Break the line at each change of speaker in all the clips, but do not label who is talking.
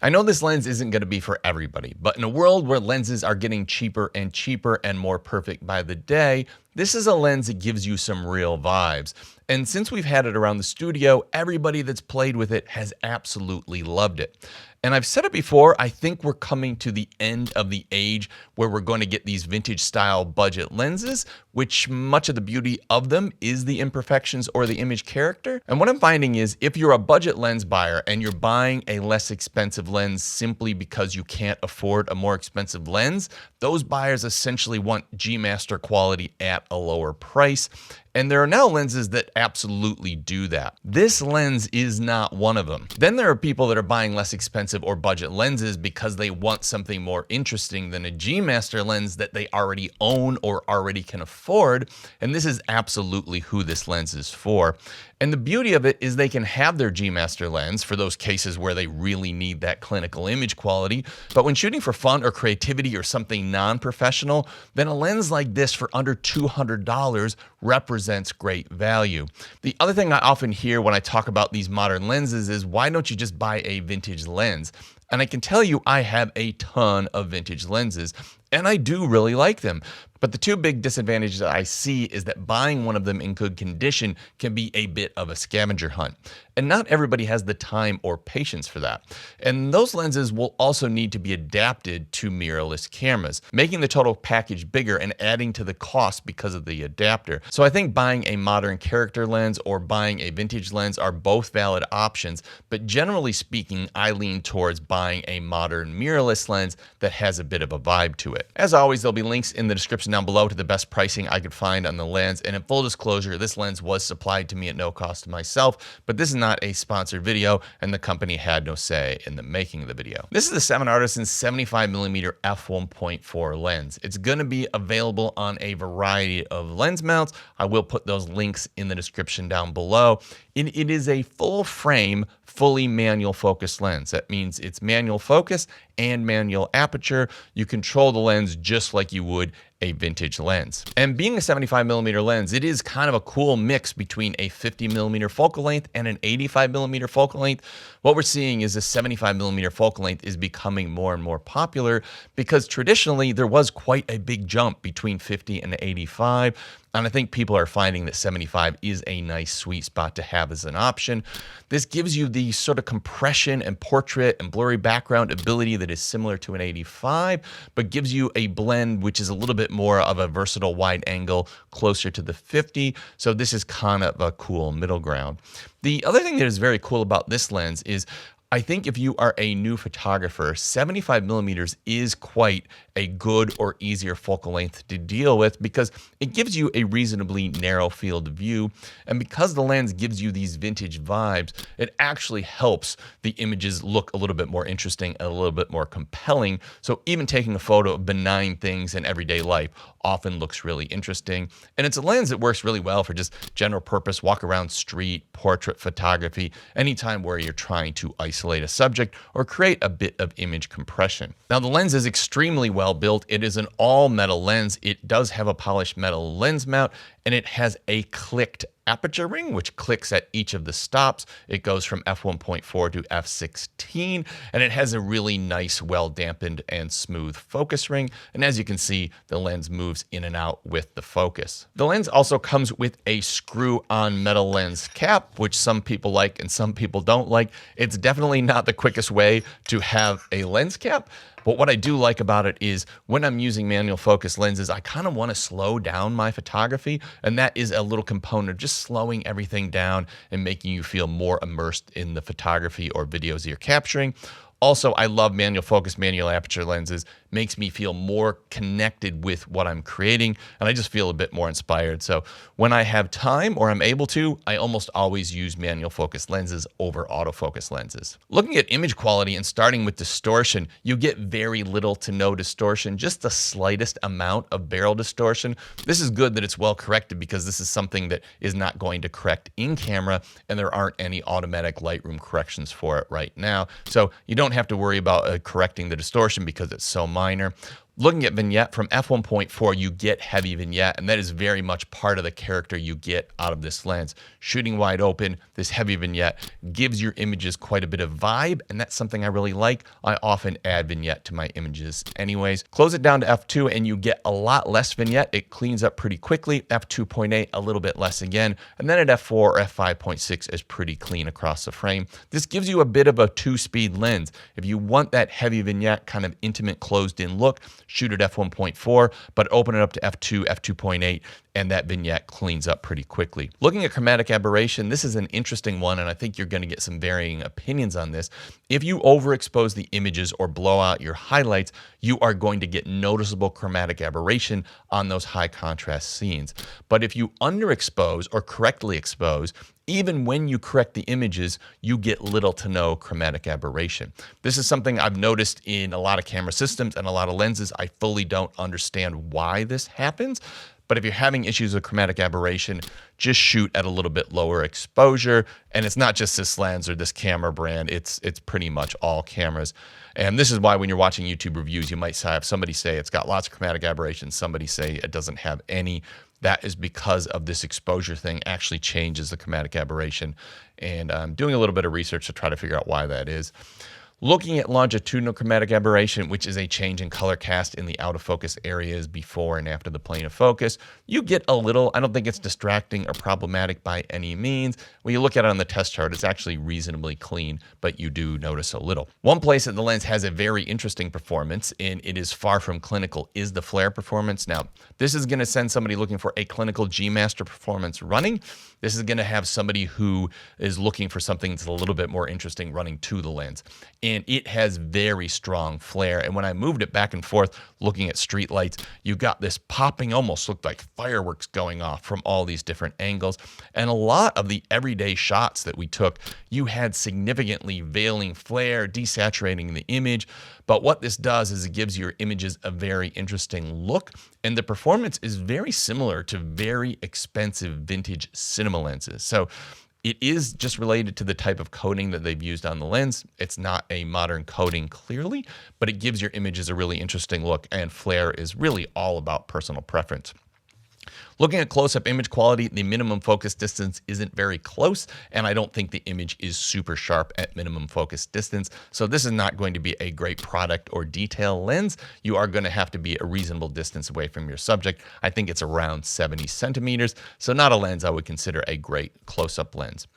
I know this lens isn't going to be for everybody, but in a world where lenses are getting cheaper and more perfect by the day, this is a lens that gives you some real vibes. And since we've had it around the studio, everybody that's played with it has absolutely loved it. And I've said it before, I think we're coming to the end of the age where we're going to get these vintage style budget lenses, which much of the beauty of them is the imperfections or the image character. And what I'm finding is if you're a budget lens buyer and you're buying a less expensive lens simply because you can't afford a more expensive lens, those buyers essentially want G Master quality at a lower price. And there are now lenses that absolutely do that. This lens is not one of them. Then there are people that are buying less expensive or budget lenses because they want something more interesting than a G Master lens that they already own or already can afford. And this is absolutely who this lens is for. And the beauty of it is they can have their G Master lens for those cases where they really need that clinical image quality. But when shooting for fun or creativity or something non-professional, then a lens like this for under $200 represents great value. The other thing I often hear when I talk about these modern lenses is, why don't you just buy a vintage lens? And I can tell you I have a ton of vintage lenses, and I do really like them. But the two big disadvantages I see is that buying one of them in good condition can be a bit of a scavenger hunt. And not everybody has the time or patience for that. And those lenses will also need to be adapted to mirrorless cameras, making the total package bigger and adding to the cost because of the adapter. So I think buying a modern character lens or buying a vintage lens are both valid options, but generally speaking, I lean towards buying a modern mirrorless lens that has a bit of a vibe to it. As always, there'll be links in the description down below to the best pricing I could find on the lens. And in full disclosure, this lens was supplied to me at no cost to myself, but this is not a sponsored video and the company had no say in the making of the video. This is the 7 Artisan 75mm f1.4 lens. It's going to be available on a variety of lens mounts. I will put those links in the description down below. It is a full frame, fully manual focus lens. That means it's manual focus and manual aperture. You control the lens just like you would a vintage lens. And being a 75mm lens, it is kind of a cool mix between a 50mm focal length and an 85mm focal length. What we're seeing is a 75mm focal length is becoming more and more popular because traditionally there was quite a big jump between 50 and 85. And I think people are finding that 75 is a nice sweet spot to have as an option. This gives you the sort of compression and portrait and blurry background ability that is similar to an 85, but gives you a blend which is a little bit more of a versatile wide angle closer to the 50. So this is kind of a cool middle ground. The other thing that is very cool about this lens is I think if you are a new photographer, 75mm is quite a good or easier focal length to deal with because it gives you a reasonably narrow field of view. And because the lens gives you these vintage vibes, it actually helps the images look a little bit more interesting and a little bit more compelling. So even taking a photo of benign things in everyday life often looks really interesting. And it's a lens that works really well for just general purpose, walk around street, portrait photography, anytime where you're trying to isolate a subject or create a bit of image compression. Now the lens is extremely well built. It is an all metal lens. It does have a polished metal lens mount and it has a clicked aperture ring, which clicks at each of the stops. It goes from f1.4 to f16, and it has a really nice, well-dampened and smooth focus ring. And as you can see, the lens moves in and out with the focus. The lens also comes with a screw-on metal lens cap, which some people like and some people don't like. It's definitely not the quickest way to have a lens cap. But what I do like about it is when I'm using manual focus lenses, I kind of want to slow down my photography. And that is a little component of just slowing everything down and making you feel more immersed in the photography or videos you're capturing. Also, I love manual focus, manual aperture lenses. Makes me feel more connected with what I'm creating, and I just feel a bit more inspired. So when I have time or I'm able to, I almost always use manual focus lenses over autofocus lenses. Looking at image quality and starting with distortion, you get very little to no distortion, just the slightest amount of barrel distortion. This is good that it's well corrected because this is something that is not going to correct in camera, and there aren't any automatic Lightroom corrections for it right now. So you don't have to worry about correcting the distortion because it's so minor. Looking at vignette from f1.4, you get heavy vignette, and that is very much part of the character you get out of this lens. Shooting wide open, this heavy vignette gives your images quite a bit of vibe, and that's something I really like. I often add vignette to my images anyways. Close it down to f2 and you get a lot less vignette. It cleans up pretty quickly. f2.8, a little bit less again, and then at f4 or f5.6 is pretty clean across the frame. This gives you a bit of a two-speed lens. If you want that heavy vignette, kind of intimate, closed-in look, shoot at f1.4, but open it up to f2, f2.8, and that vignette cleans up pretty quickly. Looking at chromatic aberration, this is an interesting one, and I think you're going to get some varying opinions on this. If you overexpose the images or blow out your highlights, you are going to get noticeable chromatic aberration on those high contrast scenes. But if you underexpose or correctly expose, even when you correct the images, you get little to no chromatic aberration. This is something I've noticed in a lot of camera systems and a lot of lenses. I fully don't understand why this happens. But if you're having issues with chromatic aberration, just shoot at a little bit lower exposure. And it's not just this lens or this camera brand, it's pretty much all cameras. And this is why when you're watching YouTube reviews, you might have somebody say it's got lots of chromatic aberration, somebody say it doesn't have any. That is because of this exposure thing actually changes the chromatic aberration. And I'm doing a little bit of research to try to figure out why that is. Looking at longitudinal chromatic aberration, which is a change in color cast in the out of focus areas before and after the plane of focus, you get a little. I don't think it's distracting or problematic by any means. When you look at it on the test chart, it's actually reasonably clean, but you do notice a little. One place that the lens has a very interesting performance, and it is far from clinical, is the flare performance. Now, this is going to send somebody looking for a clinical G Master performance running. This is going to have somebody who is looking for something that's a little bit more interesting running to the lens. And it has very strong flare. And when I moved it back and forth looking at street lights, you got this popping, almost looked like fireworks going off from all these different angles. And a lot of the everyday shots that we took, you had significantly veiling flare, desaturating the image. But what this does is it gives your images a very interesting look. And the performance is very similar to very expensive vintage cinema lenses. So it is just related to the type of coating that they've used on the lens. It's not a modern coating clearly, but it gives your images a really interesting look, and flare is really all about personal preference. Looking at close-up image quality, the minimum focus distance isn't very close, and I don't think the image is super sharp at minimum focus distance. So this is not going to be a great product or detail lens. You are going to have to be a reasonable distance away from your subject. I think it's around 70 centimeters, so not a lens I would consider a great close-up lens.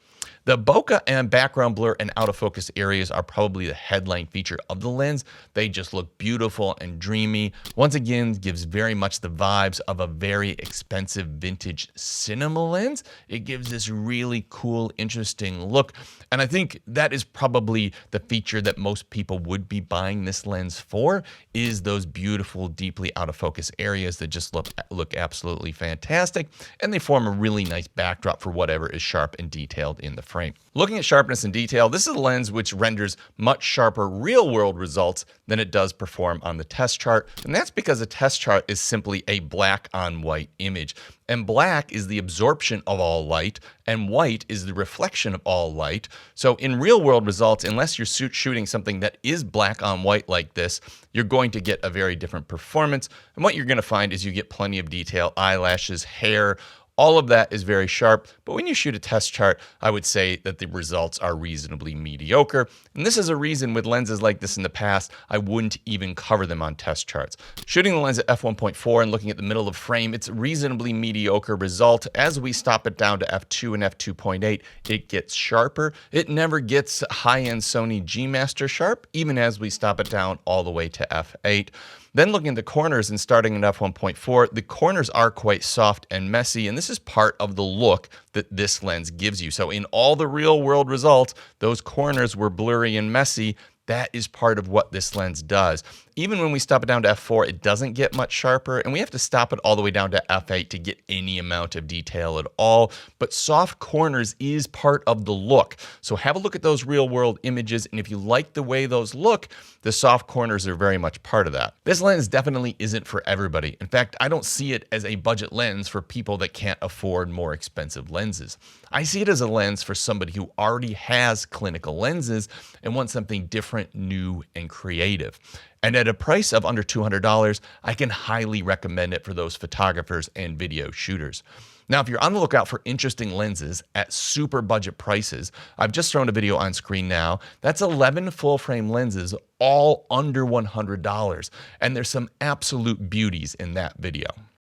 The bokeh and background blur and out of focus areas are probably the headline feature of the lens. They just look beautiful and dreamy. Once again, gives very much the vibes of a very expensive vintage cinema lens. It gives this really cool, interesting look. And I think that is probably the feature that most people would be buying this lens for, is those beautiful, deeply out of focus areas that just look absolutely fantastic. And they form a really nice backdrop for whatever is sharp and detailed in the frame. Looking at sharpness and detail, this is a lens which renders much sharper real-world results than it does perform on the test chart, and that's because the test chart is simply a black on white image. And black is the absorption of all light, and white is the reflection of all light. So in real-world results, unless you're shooting something that is black on white like this, you're going to get a very different performance. And what you're going to find is you get plenty of detail, eyelashes, hair. All of that is very sharp, but when you shoot a test chart, I would say that the results are reasonably mediocre. And this is a reason with lenses like this in the past, I wouldn't even cover them on test charts. Shooting the lens at f1.4 and looking at the middle of frame, it's a reasonably mediocre result. As we stop it down to f2 and f2.8, it gets sharper. It never gets high-end Sony G Master sharp, even as we stop it down all the way to f8. Then looking at the corners and starting at f1.4, the corners are quite soft and messy, and this is part of the look that this lens gives you. So in all the real world results, those corners were blurry and messy. That is part of what this lens does. Even when we stop it down to f4, it doesn't get much sharper, and we have to stop it all the way down to f8 to get any amount of detail at all. But soft corners is part of the look. So have a look at those real world images, and if you like the way those look, the soft corners are very much part of that. This lens definitely isn't for everybody. In fact, I don't see it as a budget lens for people that can't afford more expensive lenses. I see it as a lens for somebody who already has clinical lenses and wants something different different, new, and creative. And at a price of under $200, I can highly recommend it for those photographers and video shooters. Now, if you're on the lookout for interesting lenses at super budget prices, I've just thrown a video on screen now. That's 11 full frame lenses, all under $100. And there's some absolute beauties in that video.